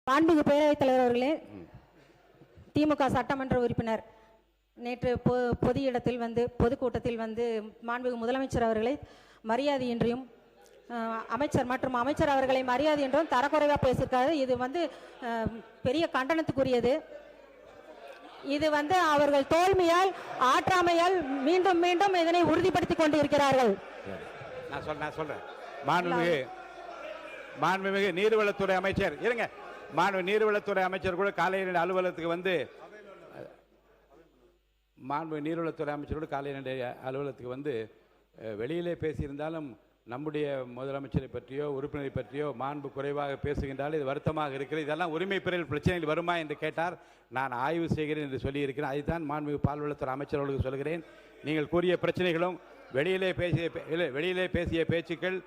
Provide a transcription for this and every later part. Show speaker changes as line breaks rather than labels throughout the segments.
மாண்புமிகு பேரவைத் தலைவர் அவர்களே, திமுக சட்டமன்ற உறுப்பினர் நேற்று பொது இடத்தில் வந்து பொதுக்கூட்டத்தில் வந்து மாண்புமிகு முதலமைச்சர் அவர்களை மரியாதையின்றியும் அமைச்சர் மற்றும் அமைச்சர் அவர்களை மரியாதை என்றும் தரக்குறைவாக பேசியிருக்காரு. இது வந்து பெரிய கண்டனத்துக்குரியது. இது வந்து அவர்கள் தோல்மையால் ஆற்றாமையால் மீண்டும் மீண்டும் இதனை உறுதிப்படுத்திக் கொண்டு இருக்கிறார்கள்.
நான் சொல்றேன். மாண்புமிகு நீர்வளத்துறை அமைச்சர் இருங்க. நீர்வளத்துறை அமைச்சர் கூட காலையில் அலுவலகத்துக்கு வந்து நீர்வளத்துறை அமைச்சர் கூட காலையில் அலுவலகத்துக்கு வந்து வெளியிலே பேசியிருந்தாலும் நம்முடைய முதலமைச்சரை பற்றியோ உறுப்பினரை பற்றியோ மாண்பு குறைவாக பேசுகின்றால் இது வருத்தமாக இருக்கிறது. இதெல்லாம் உரிமை பெறல் பிரச்சனைகள் வருமா என்று கேட்டார். நான் ஆய்வு செய்கிறேன் என்று சொல்லியிருக்கிறேன். அதுதான் மாண்புமிகு பால்வளத்துறை அமைச்சர் அவர்களுக்கு சொல்கிறேன். நீங்கள் கூறிய பிரச்சனைகளும் வெளியிலே பேசிய பேச்சுக்கள்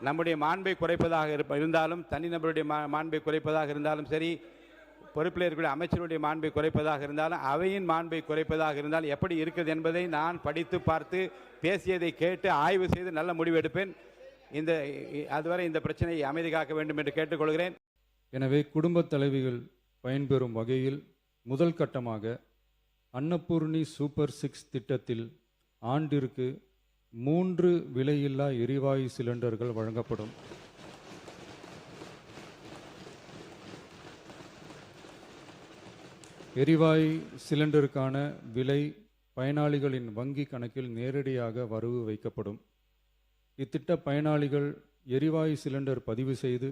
நம்முடைய மாண்பை குறைப்பதாக இருந்தாலும், தனிநபருடைய மாண்பை குறைப்பதாக இருந்தாலும் சரி, பொறுப்பில் இருக்கக்கூடிய அமைச்சருடைய மாண்பை குறைப்பதாக இருந்தாலும், அவையின் மாண்பை குறைப்பதாக இருந்தால் எப்படி இருக்குது என்பதை நான் படித்து பார்த்து பேசியதை கேட்டு ஆய்வு செய்து நல்ல முடிவு எடுப்பேன். அதுவரை இந்த பிரச்சனையை அமைதி காக்க வேண்டும் என்று கேட்டுக்கொள்கிறேன்.
எனவே குடும்பத் தலைவிகள் பயன்பெறும் வகையில் முதல் கட்டமாக அன்னபூர்ணி சூப்பர் 6 திட்டத்தில் ஆண்டிற்கு 3 விலையில்லா எரிவாயு சிலிண்டர்கள் வழங்கப்படும். எரிவாயு சிலிண்டருக்கான விலை பயனாளிகளின் வங்கி கணக்கில் நேரடியாக வரவு வைக்கப்படும். இத்திட்ட பயனாளிகள் எரிவாயு சிலிண்டர் பதிவு செய்து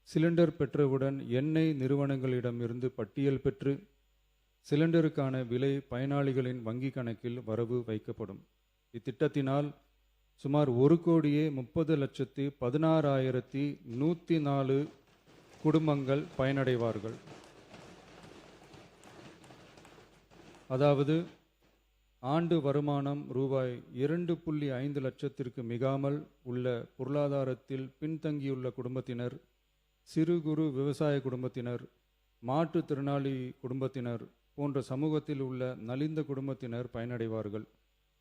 சிலிண்டர் பெற்றவுடன் எண்ணெய் நிறுவனங்களிடமிருந்து பட்டியல் பெற்று சிலிண்டருக்கான விலை பயனாளிகளின் வங்கி கணக்கில் வரவு வைக்கப்படும். இத்திட்டத்தினால் சுமார் 1,30,16,104 குடும்பங்கள் பயனடைவார்கள். அதாவது ஆண்டு வருமானம் ரூபாய் 2.5 லட்சத்திற்கு மிகாமல் உள்ள பொருளாதாரத்தில் பின்தங்கியுள்ள குடும்பத்தினர், சிறு குறு விவசாய குடும்பத்தினர், மாற்றுத்திறனாளி குடும்பத்தினர் போன்ற சமூகத்தில் உள்ள நலிந்த குடும்பத்தினர் பயனடைவார்கள்.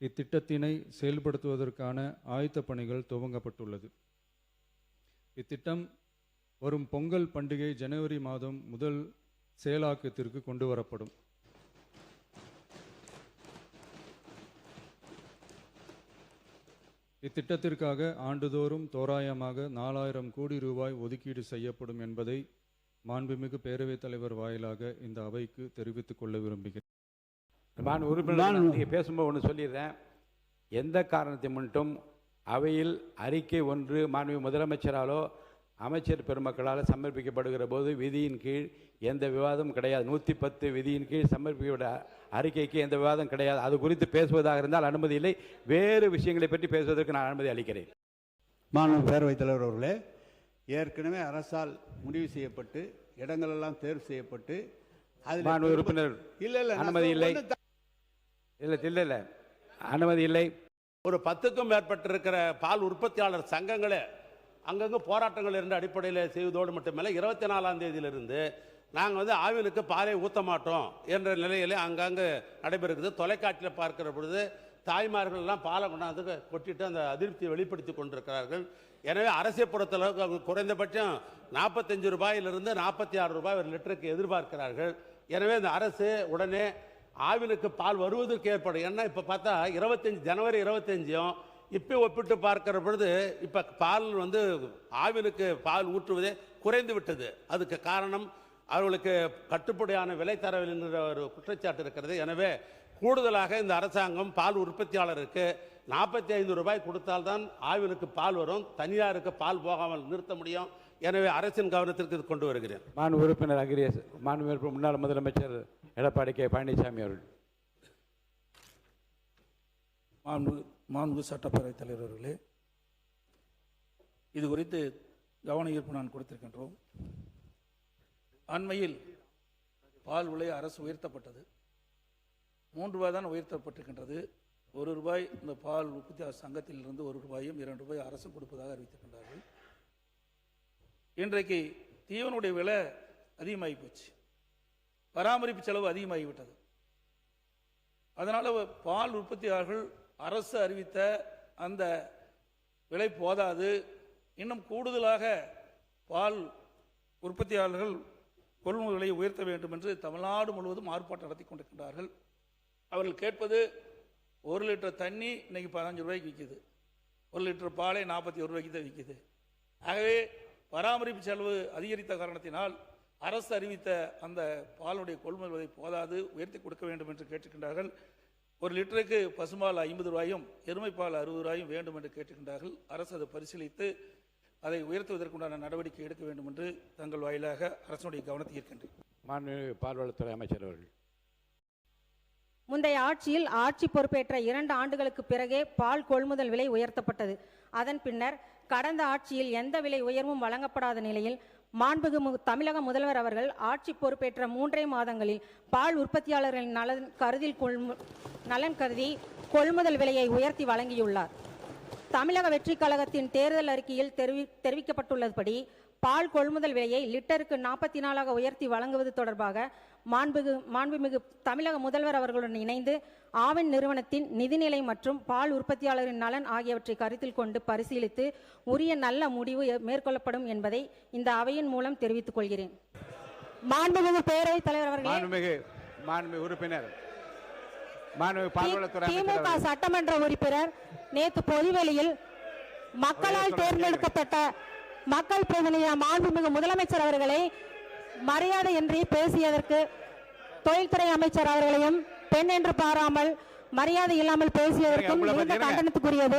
இத்திட்டத்தினை செயல்படுத்துவதற்கான ஆயத்த பணிகள் துவங்கப்பட்டுள்ளது. இத்திட்டம் வரும் பொங்கல் பண்டிகை ஜனவரி மாதம் முதல் செயலாக்கத்திற்கு கொண்டு வரப்படும். இத்திட்டத்திற்காக ஆண்டுதோறும் தோராயமாக 4000 கோடி ரூபாய் ஒதுக்கீடு செய்யப்படும் என்பதை மாண்புமிகு பேரவைத் தலைவர் வாயிலாக இந்த அவைக்கு தெரிவித்துக் கொள்ள விரும்புகிறேன்.
நீங்கள் பேசும்போது ஒன்று சொல்லிடுறேன். எந்த காரணத்தை முன்னிட்டும் அவையில் அறிக்கை ஒன்று மாண்புமிகு முதலமைச்சராலோ அமைச்சர் பெருமக்களால் சமர்ப்பிக்கப்படுகிற போது விதியின் கீழ் எந்த விவாதமும் கிடையாது. 110 விதியின் கீழ் சமர்ப்பிக்கப்பட்ட அறிக்கைக்கு எந்த விவாதம் கிடையாது. அது குறித்து பேசுவதாக இருந்தால் அனுமதி இல்லை. வேறு விஷயங்களை பற்றி பேசுவதற்கு நான் அனுமதி அளிக்கிறேன்.
மாண்புமிகு பேரவைத் தலைவர் அவர்களே, ஏற்கனவே அரசால் முடிவு செய்யப்பட்டு இடங்களெல்லாம் தேர்வு செய்யப்பட்டு
மாண்புமிகு உறுப்பினர் அனுமதி இல்லை. இல்லை அனுமதி இல்லை.
ஒரு 10க்கும் மேற்பட்டிருக்கிற பால் உற்பத்தியாளர் சங்கங்களே அங்கங்கே போராட்டங்கள் இருந்த அடிப்படையில் செய்வதோடு மட்டுமல்ல, 24ஆம் தேதியிலிருந்து நாங்கள் ஆவினுக்கு பாலை ஊற்ற மாட்டோம் என்ற நிலையிலே அங்கங்கே நடைபெறுகிறது. தொலைக்காட்சியில் பார்க்கிற பொழுது தாய்மார்கள் எல்லாம் பாலை கொண்டாந்து கொட்டிட்டு அந்த அதிருப்தியை வெளிப்படுத்தி கொண்டிருக்கிறார்கள். எனவே அரசை பொறுத்தளவுக்கு குறைந்தபட்சம் 45 ரூபாயிலிருந்து 46 ரூபாய் ஒரு லிட்டருக்கு எதிர்பார்க்கிறார்கள். எனவே இந்த அரசு உடனே ஆவினுக்கு பால் வருவதற்கு ஏற்படும். ஏன்னா இப்போ பார்த்தா ஜனவரி 25 இப்போ ஒப்பிட்டு பார்க்கிற பொழுது இப்போ பால் ஆவினுக்கு பால் ஊற்றுவதே குறைந்து விட்டது. அதுக்கு காரணம் அவர்களுக்கு கட்டுப்படியான விலை தரவில்லை என்கிற ஒரு குற்றச்சாட்டு இருக்கிறது. எனவே கூடுதலாக இந்த அரசாங்கம் பால் உற்பத்தியாளருக்கு 45 ரூபாய் கொடுத்தால்தான் ஆவினுக்கு பால் வரும், தனியாருக்கு பால் போகாமல் நிறுத்த முடியும். எனவே அரசின் கவனத்திற்கு இது கொண்டு வருகிறேன்.
மாண்பு உறுப்பினர் அகிரேஷ், மாண்பு முன்னாள் முதலமைச்சர் எடப்பாடி கே பழனிசாமி அவர்கள்.
மாண்பு சட்டப்பேரவைத் தலைவர் அவர்களே, இது குறித்து கவன ஈர்ப்பு நான் கொடுத்திருக்கின்றோம். அண்மையில் பால் விலை அரசு உயர்த்தப்பட்டது. 3 ரூபாய் தான் உயர்த்தப்பட்டிருக்கின்றது. 1 ரூபாய் இந்த பால் உற்பத்தியாளர் சங்கத்திலிருந்து 1 ரூபாயும் 2 ரூபாய் அரசு கொடுப்பதாக அறிவித்திருக்கின்றார்கள். இன்றைக்கு தீவனுடைய விலை அதிகமாகி போச்சு, பராமரிப்பு செலவு அதிகமாகிவிட்டது. அதனால் பால் உற்பத்தியாளர்கள் அரசு அறிவித்த அந்த விலை போதாது, இன்னும் கூடுதலாக பால் உற்பத்தியாளர்கள் கொள்முதல் விலையை உயர்த்த வேண்டும் என்று தமிழ்நாடு முழுவதும் ஆர்ப்பாட்டம் நடத்தி கொண்டிருக்கின்றார்கள். அவர்கள் கேட்பது 1 லிட்டர் தண்ணி இன்னைக்கு 15 ரூபாய்க்கு விற்கிது, 1 லிட்டர் பாலை 41 ரூபாய்க்கு தான் விற்கிது. ஆகவே பராமரிப்பு செலவு அதிகரித்த காரணத்தினால் அரசு அறிவித்த அந்த பாலுடைய கொள்முதல் விலை போதாது, உயர்த்தி கொடுக்க வேண்டும் என்று கேட்டுக்கின்றார்கள். 1 லிட்டருக்கு பசும்பால் 50 ரூபாயும் எருமைப்பால் 60 ரூபாயும் வேண்டும் என்று கேட்டுக்கின்றார்கள். அரசு அதை பரிசீலித்து அதை உயர்த்துவதற்குண்டான நடவடிக்கை எடுக்க வேண்டும் என்று தங்கள் வாயிலாக அரசுடைய கவனத்தை ஈர்க்கின்றேன்.
மாண்புமிகு பால்வளத்துறை அமைச்சர் அவர்கள்.
முந்தைய ஆட்சியில் ஆட்சி பொறுப்பேற்ற 2 ஆண்டுகளுக்கு பிறகே பால் கொள்முதல் விலை உயர்த்தப்பட்டது. அதன் பின்னர் கடந்த ஆட்சியில் எந்த விலை உயர்வும் வழங்கப்படாத நிலையில் மாண்புமிகு தமிழக முதல்வர் அவர்கள் ஆட்சி பொறுப்பேற்ற 3 மாதங்களில் பால் உற்பத்தியாளர்களின் நலன் கருதி கொள்முதல் விலையை உயர்த்தி வழங்கியுள்ளார். தமிழக வெற்றி கழகத்தின் தேர்தல் அறிக்கையில் தெரிவிக்கப்பட்டுள்ளபடி பால் கொள்முதல் விலையை லிட்டருக்கு 44 உயர்த்தி வழங்குவது தொடர்பாக மாண்புமிகு தமிழக முதல்வர் அவர்களுடன் இணைந்து ஆவின் நிறுவனத்தின் நிதிநிலை மற்றும் பால் உற்பத்தியாளரின் நலன் ஆகியவற்றை கருத்தில் கொண்டு பரிசீலித்து உரிய நல்ல முடிவு மேற்கொள்ளப்படும் என்பதை இந்த அவையின் மூலம் தெரிவித்துக் கொள்கிறேன். மாண்புமிகு பேரவைத் தலைவர் அவர்களே,
மாண்புமிகு உறுப்பினர்,
திமுக சட்டமன்ற உறுப்பினர் நேற்று பொதுவெளியில் மக்களால் தேர்ந்தெடுக்கப்பட்ட மக்கள் பிரதிநிதி மாண்புமிகு முதலமைச்சர் அவர்களை மரியாதையின்றி பேசியதற்கு தொழில்துறை அமைச்சர் அவர்களையும் பெண் என்று பாராமல் மரியாதை இல்லாமல் பேசியதற்கும் கண்டனத்துக்குரியது.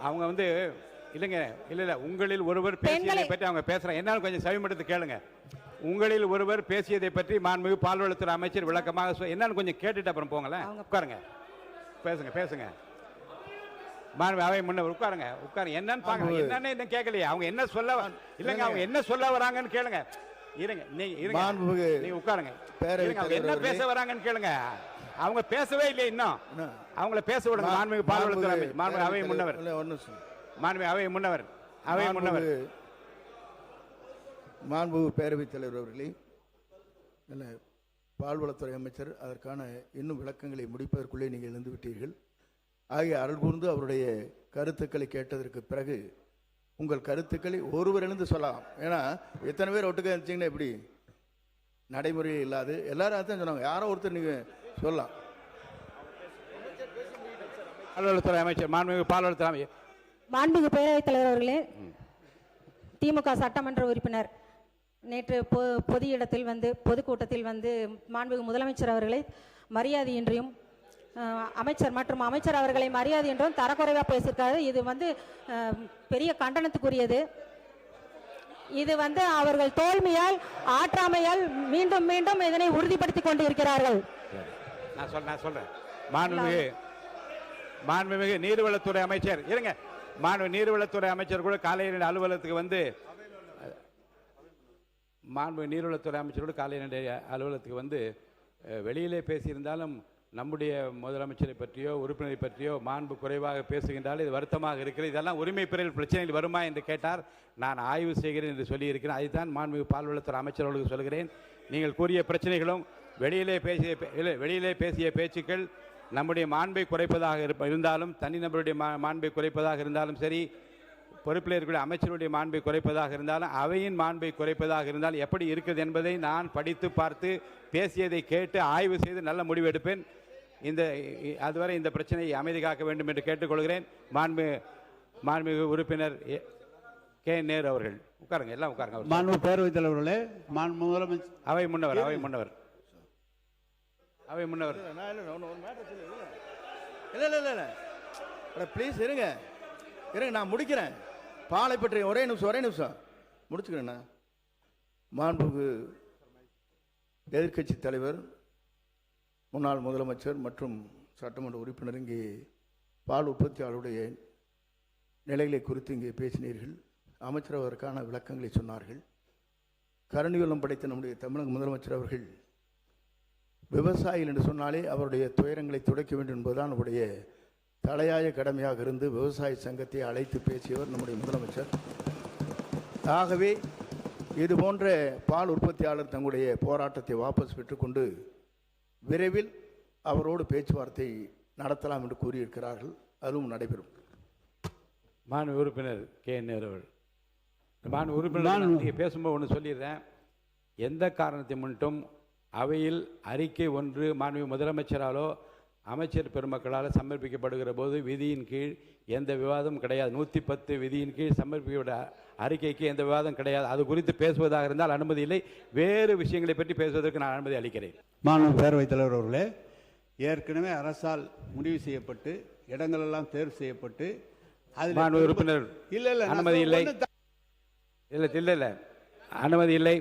அவங்க வந்து இல்ல உங்களில் ஒருவர் பேசியதை பற்றி அவங்க பேசுறாங்க, என்ன கொஞ்சம் செவிமடுத்து கேளுங்க. உங்களில் ஒருவர் பேசியதை பற்றி மாண்புமிகு பால்வளத்துறை அமைச்சர் விளக்கமாக என்னன்னு கொஞ்சம் கேட்டுட்டு அப்புறம் போங்களேன். உட்காருங்க, பேசுங்க. அவை முன்ன உட்காருங்க. என்னன்னு பாருங்க, என்னன்னு இன்னும் கேட்கலையே. அவங்க என்ன சொல்ல இல்லைங்க, அவங்க என்ன சொல்ல வராங்கன்னு கேளுங்க. இருங்க, நீங்க உட்காருங்க. அவங்க என்ன பேச வராங்கன்னு கேளுங்க. அவங்க பேசவே இல்லை இன்னும். அவங்கள பேச விடுங்க. மாண்புமிகு பால்வளத்துறை அமைச்சர், மாண்புமிகு அவை முன்னவர்,
மாண்புமிகு பேரவைத் தலைவர் அவர்களே, பால்வளத்துறை அமைச்சர் அதற்கான இன்னும் விளக்கங்களை முடிப்பதற்குள்ளே நீங்கள் எழுந்து விட்டீர்கள். ஆகிய அருள் கூர்ந்து அவருடைய கருத்துக்களை கேட்டதற்கு பிறகு உங்கள் கருத்துக்களை ஒருவர் எழுந்து சொல்லலாம். ஏன்னா எத்தனை பேர் ஒட்டுக்க இருந்துச்சிங்கன்னா எப்படி நடைமுறையே இல்லாது எல்லாரும் அதான் சொன்னாங்க. யாரோ ஒருத்தர் நீங்கள் சொல்லலாம்.
பால்வளத்துறை அமைச்சர், மாண்புமிகு
பேரவைத் தலைவர் அவர்களே, திமுக சட்டமன்ற உறுப்பினர் நேற்று பொது இடத்தில் பொதுக்கூட்டத்தில் மாண்புமிகு முதலமைச்சர் அவர்களை மரியாதையின்றியும் அமைச்சர் அவர்களை மரியாதை என்றும் தரக்குறைவாக பேசியிருக்காரு. இது பெரிய கண்டனத்துக்குரியது. இது அவர்கள் தோல்மையால் ஆற்றாமையால் மீண்டும் மீண்டும் இதனை உறுதிப்படுத்திக் கொண்டு இருக்கிறார்கள்.
நான் சொல்றேன். மாண்புமிகு நீர்வளத்துறை அமைச்சர் இருங்க. நீர்வளத்துறை அமைச்சர் கூட காலையில் அலுவலகத்துக்கு மாண்புமிகு நீர்வளத்துறை அமைச்சர் கூட காலையில் அலுவலகத்துக்கு வெளியிலே பேசியிருந்தாலும் நம்முடைய முதலமைச்சரை பற்றியோ உறுப்பினரை பற்றியோ மாண்பு குறைவாக பேசுகின்றால் இது வருத்தமாக இருக்கிறது. இதெல்லாம் உரிமை பிறல் பிரச்சனைகள் வருமா என்று கேட்டார். நான் ஆய்வு செய்கிறேன் என்று சொல்லியிருக்கிறேன். அதுதான் மாண்புமிகு பால்வளத்துறை அமைச்சர் அவர்களுக்கு சொல்கிறேன். நீங்கள் கூறிய பிரச்சனைகளும் வெளியிலே பேசிய பேச்சுக்கள் நம்முடைய மாண்பை குறைப்பதாக இருந்தாலும், தனிநபருடைய மாண்பை குறைப்பதாக இருந்தாலும் சரி, பொறுப்பில் இருக்கக்கூடிய அமைச்சருடைய மாண்பை குறைப்பதாக இருந்தாலும், அவையின் மாண்பை குறைப்பதாக இருந்தால் எப்படி இருக்குது என்பதை நான் படித்து பார்த்து பேசியதை கேட்டு ஆய்வு செய்து நல்ல முடிவு எடுப்பேன். அதுவரை இந்த பிரச்சனையை அமைதி காக்க வேண்டும் என்று கேட்டுக்கொள்கிறேன். மாண்புமிகு உறுப்பினர் கே நேரு அவர்கள் உட்காருங்க. எல்லாம் உட்காருங்க.
மாண்பு பேரவைத் தலைவர்களே,
அவை முன்னவர்
ப்ளீஸ் இருங்க, நான் முடிக்கிறேன். பாலை பற்றி ஒரே நிமிஷம் முடிச்சுக்கிறேண்ணா. மாண்புமிகு எதிர்க்கட்சி தலைவர், முன்னாள் முதலமைச்சர் மற்றும் சட்டமன்ற உறுப்பினர் இங்கே பால் உற்பத்தியாளருடைய நிலைகளை குறித்து இங்கே பேசினீர்கள். அமைச்சர் அதற்கான விளக்கங்களை சொன்னார்கள். கருணையுள்ளம் படைத்த நம்முடைய தமிழக முதலமைச்சர் அவர்கள் விவசாயிகள் என்று சொன்னாலே அவருடைய துயரங்களை துடைக்க வேண்டும் என்பதுதான் நம்முடைய தலையாய கடமையாக இருந்து விவசாய சங்கத்தை அழைத்து பேசியவர் நம்முடைய முதலமைச்சர். ஆகவே இது போன்ற பால் உற்பத்தியாளர் தங்களுடைய போராட்டத்தை வாபஸ் பெற்றுக்கொண்டு விரைவில் அவரோடு பேச்சுவார்த்தை நடத்தலாம் என்று கூறியிருக்கிறார்கள். அதுவும் நடைபெறும்.
மாண்புமிகு உறுப்பினர் கே நேரு அவர்கள். உறுப்பினர் நீங்கள் பேசும்போது ஒன்று சொல்லிடுறேன். எந்த காரணத்தை முன்னிட்டும் அவையில் அறிக்கை ஒன்று மாண்புமிகு முதலமைச்சராலோ அமைச்சர் பெருமக்களால் சமர்ப்பிக்கப்படுகிற போது விதியின் கீழ் எந்த விவாதமும் கிடையாது. 110 விதியின் கீழ் சமர்ப்பிக்கப்பட்ட அறிக்கைக்கு எந்த விவாதம் கிடையாது. அது குறித்து பேசுவதாக இருந்தால் அனுமதி இல்லை. வேறு விஷயங்களை பற்றி பேசுவதற்கு நான் அனுமதி அளிக்கிறேன்.
மாண்புமிகு பேரவைத் தலைவர் அவர்களே, ஏற்கனவே அரசால் முடிவு செய்யப்பட்டு இடங்களெல்லாம் தேர்வு செய்யப்பட்டு அதில்
உறுப்பினர்
இல்லை
அனுமதி இல்லை, இல்லை அனுமதி இல்லை.